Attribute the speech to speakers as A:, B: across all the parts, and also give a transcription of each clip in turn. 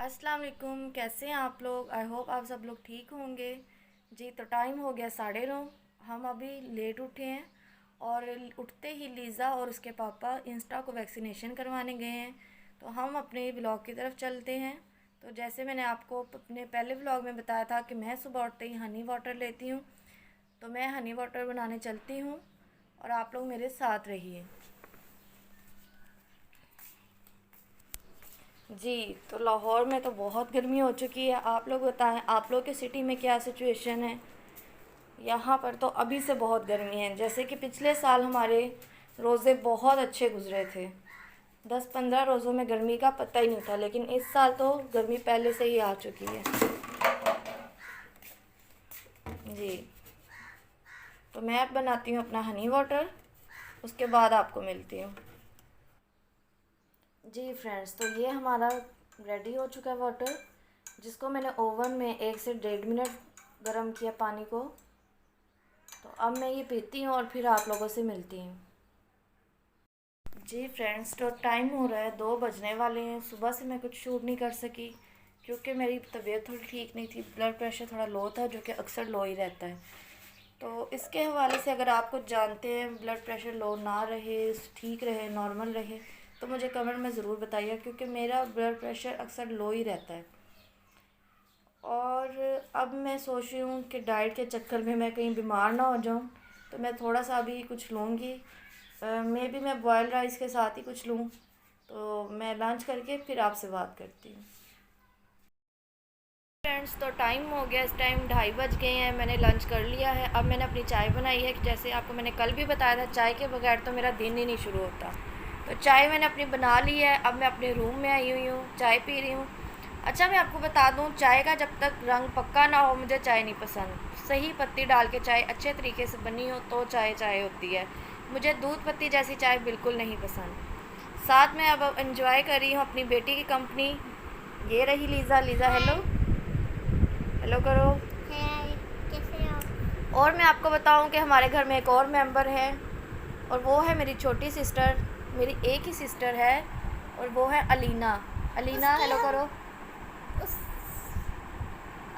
A: अस्सलाम वालेकुम। कैसे हैं आप लोग? आई होप आप सब लोग ठीक होंगे। जी तो टाइम हो गया 9:30। हम अभी लेट उठे हैं और उठते ही लीज़ा और उसके पापा इंस्टा को वैक्सीनेशन करवाने गए हैं। तो हम अपने ब्लॉग की तरफ चलते हैं। तो जैसे मैंने आपको अपने पहले ब्लॉग में बताया था कि मैं सुबह उठते ही हनी वाटर लेती हूँ, तो मैं हनी वाटर बनाने चलती हूँ और आप लोग मेरे साथ रहिए। जी तो लाहौर में तो बहुत गर्मी हो चुकी है। आप लोग बताएं, आप लोग के सिटी में क्या सिचुएशन है? यहाँ पर तो अभी से बहुत गर्मी है। जैसे कि पिछले साल हमारे रोज़े बहुत अच्छे गुजरे थे, 10-15 रोज़ों में गर्मी का पता ही नहीं था, लेकिन इस साल तो गर्मी पहले से ही आ चुकी है। जी तो मैं अब बनाती हूँ अपना हनी वाटर, उसके बाद आपको मिलती हूँ। जी फ्रेंड्स, तो ये हमारा रेडी हो चुका है वाटर, जिसको मैंने ओवन में 1 से 1.5 मिनट गर्म किया पानी को। तो अब मैं ये पीती हूँ और फिर आप लोगों से मिलती हूँ। जी फ्रेंड्स, तो टाइम हो रहा है, 2 बजने वाले हैं। सुबह से मैं कुछ शूट नहीं कर सकी क्योंकि मेरी तबीयत थोड़ी ठीक नहीं थी, ब्लड प्रेशर थोड़ा लो था, जो कि अक्सर लो ही रहता है। तो इसके हवाले से अगर आप कुछ जानते हैं, ब्लड प्रेशर लो ना रहे, ठीक रहे, नॉर्मल रहे, तो मुझे कमेंट में ज़रूर बताइए, क्योंकि मेरा ब्लड प्रेशर अक्सर लो ही रहता है। और अब मैं सोच रही हूँ कि डाइट के चक्कर में मैं कहीं बीमार ना हो जाऊँ, तो मैं थोड़ा सा अभी कुछ लूँगी। मे बी मैं बॉयल राइस के साथ ही कुछ लूँ। तो मैं लंच करके फिर आपसे बात करती हूँ। फ्रेंड्स, तो टाइम हो गया, इस टाइम 2:30 बज गए हैं। मैंने लंच कर लिया है। अब मैंने अपनी चाय बनाई है। जैसे आपको मैंने कल भी बताया था, चाय के बगैर तो मेरा दिन ही नहीं शुरू होता। तो चाय मैंने अपनी बना ली है। अब मैं अपने रूम में आई हुई हूँ, चाय पी रही हूँ। अच्छा, मैं आपको बता दूँ, चाय का जब तक रंग पक्का ना हो, मुझे चाय नहीं पसंद। सही पत्ती डाल के चाय अच्छे तरीके से बनी हो तो चाय चाय होती है। मुझे दूध पत्ती जैसी चाय बिल्कुल नहीं पसंद। साथ में अब इंजॉय कर रही हूँ अपनी बेटी की कंपनी। ये रही लीज़ा। लीज़ा हेलो हेलो करो।
B: है। कैसे हो?
A: और मैं आपको बताऊं कि हमारे घर में एक और मेंबर है, और वो है मेरी छोटी सिस्टर। मेरी एक ही सिस्टर है, और वो है अलीना। अलीना
B: उसके
A: हेलो
B: हम
A: करो।
B: उस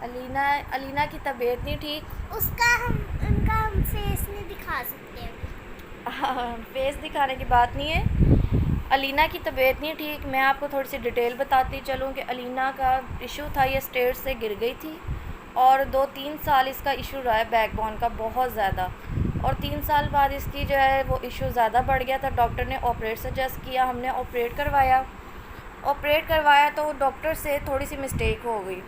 A: अलीना, अलीना की तबीयत नहीं ठीक।
B: उसका हम उनका हम फेस नहीं दिखा सकते अभी।
A: फेस दिखाने की बात नहीं है, अलीना की तबीयत नहीं ठीक। मैं आपको थोड़ी सी डिटेल बताती चलूँ कि अलीना का इशू था, ये स्टेज से गिर गई थी, और 2-3 साल इसका इशू रहा है बैकबोन का बहुत ज़्यादा। और 3 साल बाद इसकी जो है वो इशू ज़्यादा बढ़ गया था। डॉक्टर ने ऑपरेट सजेस्ट किया, हमने ऑपरेट करवाया। ऑपरेट करवाया तो डॉक्टर से थोड़ी सी मिस्टेक हो गई।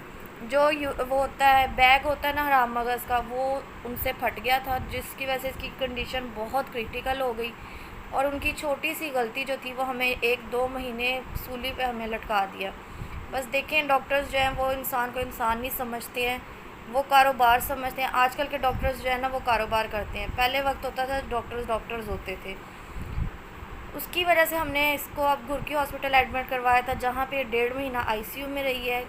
A: वो होता है, बैग होता है ना हराम मगज़ का, वो उनसे फट गया था, जिसकी वजह से इसकी कंडीशन बहुत क्रिटिकल हो गई। और उनकी छोटी सी गलती जो थी, वो हमें 1-2 महीने सूली पे हमें लटका दिया। बस देखें, डॉक्टर्स जो हैं वो इंसान को इंसान नहीं समझते हैं, वो कारोबार समझते हैं। आजकल के डॉक्टर्स जो है ना, वो कारोबार करते हैं। पहले वक्त होता था डॉक्टर्स डॉक्टर्स होते थे। उसकी वजह से हमने इसको अब घुर्की हॉस्पिटल एडमिट करवाया था, जहाँ पे 1.5 महीना आईसीयू में रही है।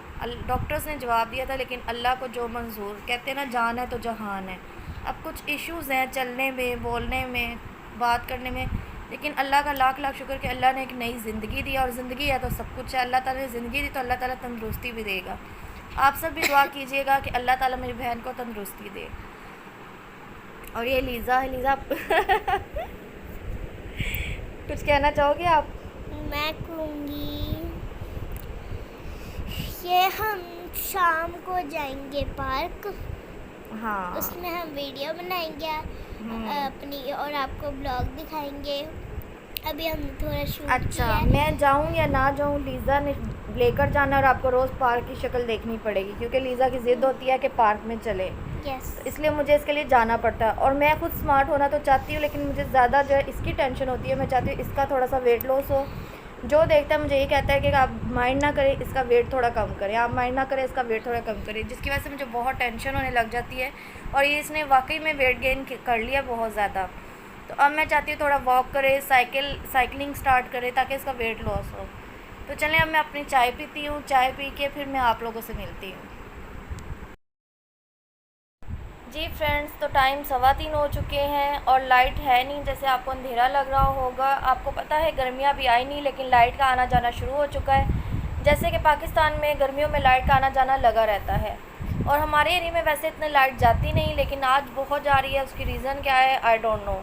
A: डॉक्टर्स ने जवाब दिया था, लेकिन अल्लाह को जो मंजूर, कहते हैं ना, जान है तो जहान है। अब कुछ इश्यूज़ हैं चलने में, बोलने में, बात करने में, लेकिन अल्लाह का लाख लाख शुक्र कि अल्लाह ने एक नई ज़िंदगी दी, और ज़िंदगी है तो सब कुछ है। अल्लाह ताला ने ज़िंदगी दी तो अल्लाह ताला तंदुरुस्ती भी देगा। आप सब भी दुआ कीजिएगा कि अल्लाह ताला मेरी बहन को तंदुरुस्ती दे। और ये लीज़ा है। लीज़ा कुछ कहना चाहोगे आप?
B: मैं कहूँगी ये हम शाम को जाएंगे पार्क,
A: हाँ।
B: उसमें हम वीडियो बनाएंगे अपनी, और आपको ब्लॉग दिखाएंगे। अभी हम थोड़ा शूट
A: अच्छा,
B: किया है।
A: मैं जाऊँ या ना जाऊँ, लीज़ा ने लेकर जाना, और आपको रोज़ पार्क की शक्ल देखनी पड़ेगी, क्योंकि लीज़ा की ज़िद होती है कि पार्क में चले।
B: यस।
A: तो इसलिए मुझे इसके लिए जाना पड़ता है। और मैं खुद स्मार्ट होना तो चाहती हूँ, लेकिन मुझे ज़्यादा जो है इसकी टेंशन होती है। मैं चाहती हूँ इसका थोड़ा सा वेट लॉस हो। जो देखता है मुझे ये कहता है कि आप माइंड ना करें, इसका वेट थोड़ा कम करें, आप माइंड ना करें, इसका वेट थोड़ा कम करें, जिसकी वजह से मुझे बहुत टेंशन होने लग जाती है। और ये इसने वाकई में वेट गेन कर लिया बहुत ज़्यादा। तो अब मैं चाहती हूँ थोड़ा वॉक करे, साइकिलिंग स्टार्ट करे, ताकि इसका वेट लॉस हो। तो चलें, अब मैं अपनी चाय पीती हूँ। चाय पी के फिर मैं आप लोगों से मिलती हूँ। जी फ्रेंड्स, तो टाइम 3:15 हो चुके हैं, और लाइट है नहीं। जैसे आपको अंधेरा लग रहा होगा, आपको पता है गर्मियाँ भी आई नहीं, लेकिन लाइट का आना जाना शुरू हो चुका है। जैसे कि पाकिस्तान में गर्मियों में लाइट का आना जाना लगा रहता है और हमारे एरिया में वैसे इतने लाइट जाती नहीं, लेकिन आज बहुत जा रही है। उसकी रीज़न क्या है आई डोंट नो।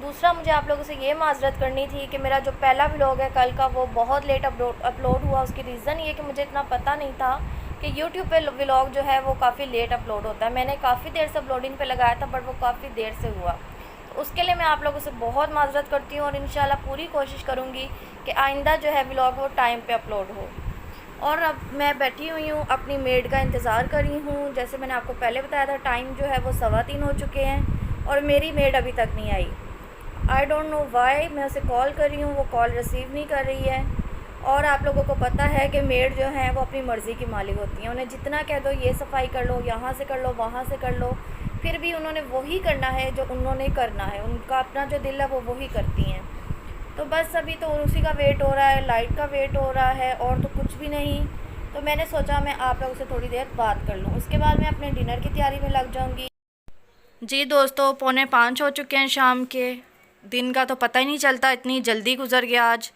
A: दूसरा, मुझे आप लोगों से ये माजरत करनी थी कि मेरा जो पहला व्लॉग है कल का वो बहुत लेट अपलोड हुआ। उसकी रीज़न ये कि मुझे इतना पता नहीं था कि यूट्यूब पे व्लॉग जो है वो काफ़ी लेट अपलोड होता है। मैंने काफ़ी देर से अपलोडिंग पे लगाया था बट वो काफ़ी देर से हुआ, तो उसके लिए मैं आप लोगों से बहुत माजरत करती हूँ और इंशाल्लाह पूरी कोशिश करूँगी कि आइंदा जो है व्लॉग वो टाइम पे अपलोड हो। और अब मैं बैठी हुई हूँ, अपनी मेड का इंतज़ार कर रही हूँ। जैसे मैंने आपको पहले बताया था टाइम जो है वो 3:15 हो चुके हैं और मेरी मेड अभी तक नहीं आई। I don't know why. मैं उसे कॉल कर रही हूँ, वो कॉल रिसीव नहीं कर रही है। और आप लोगों को पता है कि मेड जो है वो अपनी मर्ज़ी की मालिक होती हैं। उन्हें जितना कह दो ये सफाई कर लो, यहाँ से कर लो, वहाँ से कर लो, फिर भी उन्होंने वही करना है जो उन्होंने करना है। उनका अपना जो दिल है वो वही करती हैं। तो बस अभी तो उसी का वेट हो रहा है, लाइट का वेट हो रहा है और तो कुछ भी नहीं। तो मैंने सोचा मैं आप लोगों से थोड़ी देर बात कर लूँ, उसके बाद मैं अपने डिनर की तैयारी में लग जाऊँगी। जी दोस्तों, 4:45 हो चुके हैं शाम के। दिन का तो पता ही नहीं चलता, इतनी जल्दी गुजर गया आज।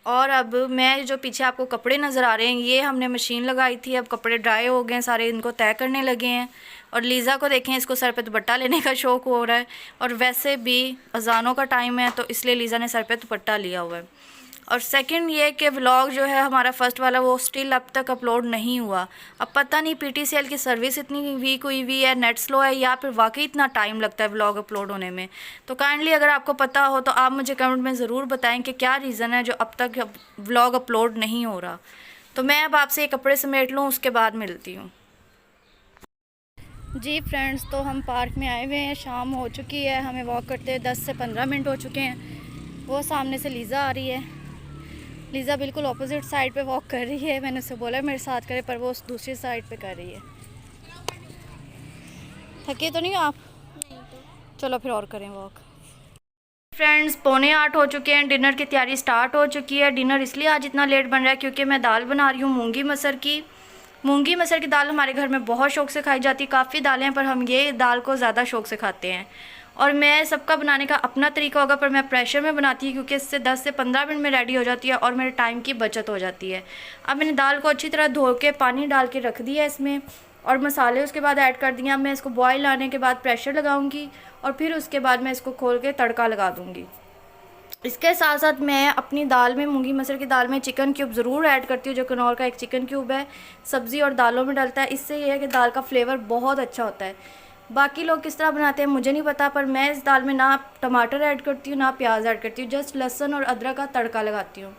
A: और अब मैं जो पीछे आपको कपड़े नज़र आ रहे हैं ये हमने मशीन लगाई थी, अब कपड़े ड्राई हो गए हैं सारे, इनको तय करने लगे हैं। और लीज़ा को देखें, इसको सर पे दुपट्टा लेने का शौक़ हो रहा है और वैसे भी अज़ानों का टाइम है तो इसलिए लीज़ा ने सर पे दुपट्टा लिया हुआ है। और सेकंड ये कि व्लॉग जो है हमारा फ़र्स्ट वाला वो स्टिल अब तक अपलोड नहीं हुआ। अब पता नहीं PTCL की सर्विस इतनी वीक हुई है, नेट स्लो है या फिर वाकई इतना टाइम लगता है व्लॉग अपलोड होने में। तो काइंडली अगर आपको पता हो तो आप मुझे कमेंट में ज़रूर बताएं कि क्या रीज़न है जो अब तक व्लॉग अपलोड नहीं हो रहा। तो मैं अब आपसे ये कपड़े समेट लूँ, उसके बाद मिलती हूँ। जी फ्रेंड्स, तो हम पार्क में आए हुए हैं, शाम हो चुकी है, हमें वॉक करते हुए 10 से 15 मिनट हो चुके हैं। वो सामने से लीज़ा आ रही है। लीज़ा बिल्कुल ऑपोजिट साइड पे वॉक कर रही है। मैंने उसे बोला मेरे साथ करे पर वो उस दूसरी साइड पे कर रही है। थके तो नहीं हो आप?
B: नहीं तो
A: चलो फिर और करें वॉक। फ्रेंड्स, 7:45 हो चुके हैं, डिनर की तैयारी स्टार्ट हो चुकी है। डिनर इसलिए आज इतना लेट बन रहा है क्योंकि मैं दाल बना रही हूँ मूंगी मसर की। मूंगी मसर की दाल हमारे घर में बहुत शौक़ से खाई जाती है। काफ़ी दालें हैं पर हम ये दाल को ज़्यादा शौक़ से खाते हैं। और मैं सबका बनाने का अपना तरीका होगा पर मैं प्रेशर में बनाती हूँ क्योंकि इससे 10 से 15 मिनट में रेडी हो जाती है और मेरे टाइम की बचत हो जाती है। अब मैंने दाल को अच्छी तरह धो के पानी डाल के रख दिया इसमें और मसाले उसके बाद ऐड कर दिए। अब मैं इसको बॉयल आने के बाद प्रेशर लगाऊंगी और फिर उसके बाद मैं इसको खोल के तड़का लगा दूंगी। इसके साथ साथ मैं अपनी दाल में, मूंगी मसर की दाल में चिकन क्यूब ज़रूर ऐड करती हूँ, जो कनौर का एक चिकन क्यूब है, सब्ज़ी और दालों में डलता है। इससे ये है कि दाल का फ्लेवर बहुत अच्छा होता है। बाकी लोग किस तरह बनाते हैं मुझे नहीं पता, पर मैं इस दाल में ना टमाटर ऐड करती हूँ ना प्याज ऐड करती हूँ, जस्ट लहसुन और अदरक का तड़का लगाती हूँ।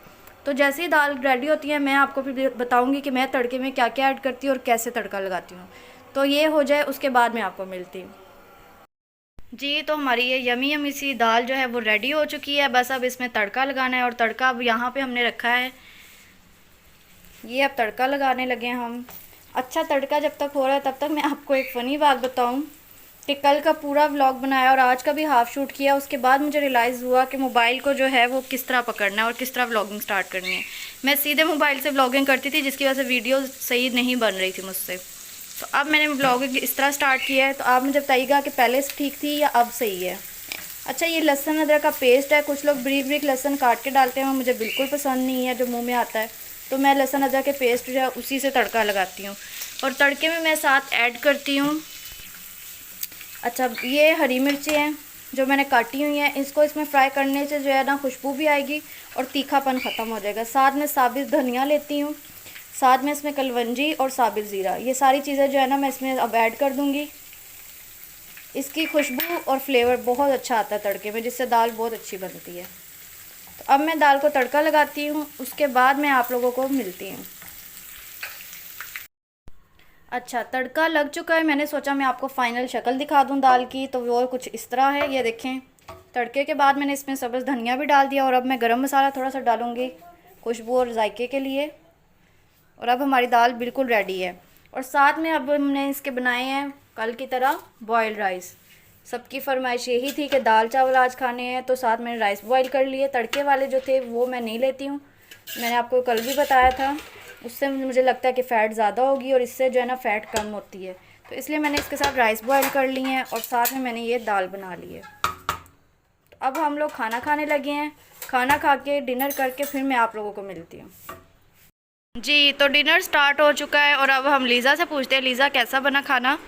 A: तो जैसे ही दाल रेडी होती है मैं आपको फिर बताऊँगी कि मैं तड़के में क्या क्या ऐड करती हूँ और कैसे तड़का लगाती हूँ। तो ये हो जाए उसके बाद मैं आपको मिलती हूँ। जी, तो हमारी ये यमी यमी सी दाल जो है वो रेडी हो चुकी है। बस अब इसमें तड़का लगाना है और तड़का अब यहाँ पे हमने रखा है। ये अब तड़का लगाने लगे हैं हम। अच्छा, तड़का जब तक हो रहा है तब तक मैं आपको एक फ़नी बात बताऊं कि कल का पूरा व्लॉग बनाया और आज का भी हाफ़ शूट किया, उसके बाद मुझे रियलाइज़ हुआ कि मोबाइल को जो है वो किस तरह पकड़ना है और किस तरह व्लॉगिंग स्टार्ट करनी है। मैं सीधे मोबाइल से व्लॉगिंग करती थी जिसकी वजह से वीडियो सही नहीं बन रही थी मुझसे। तो अब मैंने व्लॉगिंग इस तरह स्टार्ट किया है। तो आप मुझे बताइएगा कि पहले से ठीक थी या अब सही है। अच्छा, ये लहसुन अदरक का पेस्ट है। कुछ लोग बारीक बारीक लहसुन काट के डालते हैं, मुझे बिल्कुल पसंद नहीं है जो मुंह में आता है। तो मैं लहसुन अदरक के पेस्ट जो है उसी से तड़का लगाती हूँ और तड़के में मैं साथ ऐड करती हूँ। अच्छा, ये हरी मिर्ची हैं जो मैंने काटी हुई हैं। इसको इसमें फ्राई करने से जो है ना खुशबू भी आएगी और तीखापन ख़त्म हो जाएगा। साथ में साबित धनिया लेती हूँ, साथ में इसमें कलवंजी और साबित ज़ीरा, ये सारी चीज़ें जो है ना मैं इसमें अब ऐड कर दूँगी। इसकी खुशबू और फ्लेवर बहुत अच्छा आता है तड़के में, जिससे दाल बहुत अच्छी बनती है। तो अब मैं दाल को तड़का लगाती हूँ, उसके बाद मैं आप लोगों को मिलती हूँ। अच्छा, तड़का लग चुका है। मैंने सोचा मैं आपको फ़ाइनल शक्ल दिखा दूँ दाल की, तो वो कुछ इस तरह है। ये देखें, तड़के के बाद मैंने इसमें सब्ज़ धनिया भी डाल दिया और अब मैं गरम मसाला थोड़ा सा डालूँगी खुशबू और जायके के लिए। और अब हमारी दाल बिल्कुल रेडी है। और साथ में अब हमने इसके बनाए हैं कल की तरह बॉयल्ड राइस। सबकी फरमाइश यही थी कि दाल चावल आज खाने हैं, तो साथ मैंने राइस बॉयल कर लिए। तड़के वाले जो थे वो मैं नहीं लेती हूँ, मैंने आपको कल भी बताया था। उससे मुझे लगता है कि फ़ैट ज़्यादा होगी और इससे जो है ना फ़ैट कम होती है, तो इसलिए मैंने इसके साथ राइस बॉयल कर लिए हैं और साथ में मैंने ये दाल बना ली है। तो अब हम लोग खाना खाने लगे हैं। खाना खा के डिनर करके फिर मैं आप लोगों को मिलती हूँ। जी, तो डिनर स्टार्ट हो चुका है और अब हम लीज़ा से पूछते हैं, लीज़ा कैसा बना खाना?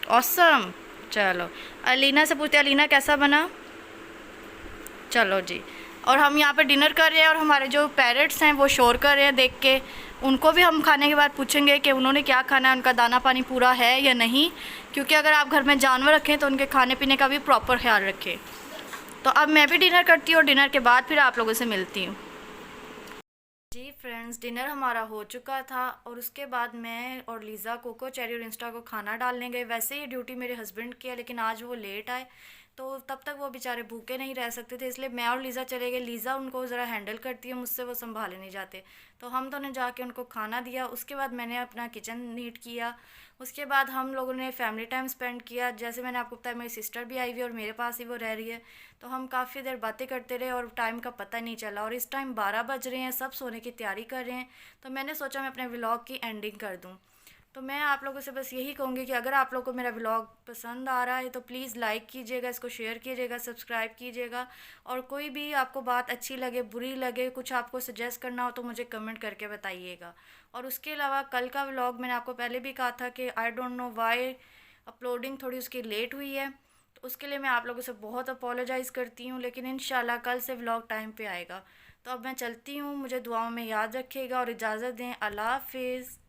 A: ऑसम। चलो अलीना से पूछते हैं, अलीना कैसा बना? चलो जी। और हम यहाँ पे डिनर कर रहे हैं और हमारे जो पेरेंट्स हैं वो शोर कर रहे हैं देख के। उनको भी हम खाने के बाद पूछेंगे कि उन्होंने क्या खाना है, उनका दाना पानी पूरा है या नहीं, क्योंकि अगर आप घर में जानवर रखें तो उनके खाने पीने का भी प्रॉपर ख्याल रखें। तो अब मैं भी डिनर करती हूँ और डिनर के बाद फिर आप लोगों से मिलती हूँ। जी फ्रेंड्स, डिनर हमारा हो चुका था और उसके बाद मैं और लीज़ा कोको चेरी और इंस्टा को खाना डालने गए। वैसे ही ड्यूटी मेरे हस्बैंड की है, लेकिन आज वो लेट आए तो तब तक वो बेचारे भूखे नहीं रह सकते थे, इसलिए मैं और लीज़ा चले गए। लीज़ा उनको ज़रा हैंडल करती है, मुझसे वो संभाले नहीं जाते, तो हम दोनों जाके उनको खाना दिया। उसके बाद मैंने अपना किचन नीट किया। उसके बाद हम लोगों ने फैमिली टाइम स्पेंड किया। जैसे मैंने आपको बताया, मेरी सिस्टर भी आई हुई है और मेरे पास ही वो रह रही है, तो हम काफ़ी देर बातें करते रहे और टाइम का पता नहीं चला। और इस टाइम 12 बज रहे हैं, सब सोने की तैयारी कर रहे हैं, तो मैंने सोचा मैं अपने व्लॉग की एंडिंग कर दूं। तो मैं आप लोगों से बस यही कहूँगी कि अगर आप लोगों को मेरा व्लॉग पसंद आ रहा है तो प्लीज़ लाइक कीजिएगा, इसको शेयर कीजिएगा, सब्सक्राइब कीजिएगा। और कोई भी आपको बात अच्छी लगे, बुरी लगे, कुछ आपको सजेस्ट करना हो तो मुझे कमेंट करके बताइएगा। और उसके अलावा कल का व्लॉग मैंने आपको पहले भी कहा था कि आई डोंट नो वाई अपलोडिंग थोड़ी उसकी लेट हुई है, तो उसके लिए मैं आप लोगों से बहुत अपोलोजाइज़ करती हूँ, लेकिन इंशाल्लाह कल से व्लॉग टाइम पे आएगा। तो अब मैं चलती हूँ, मुझे दुआओं में याद रखिएगा और इजाज़त दें। अल्लाह हाफिज़।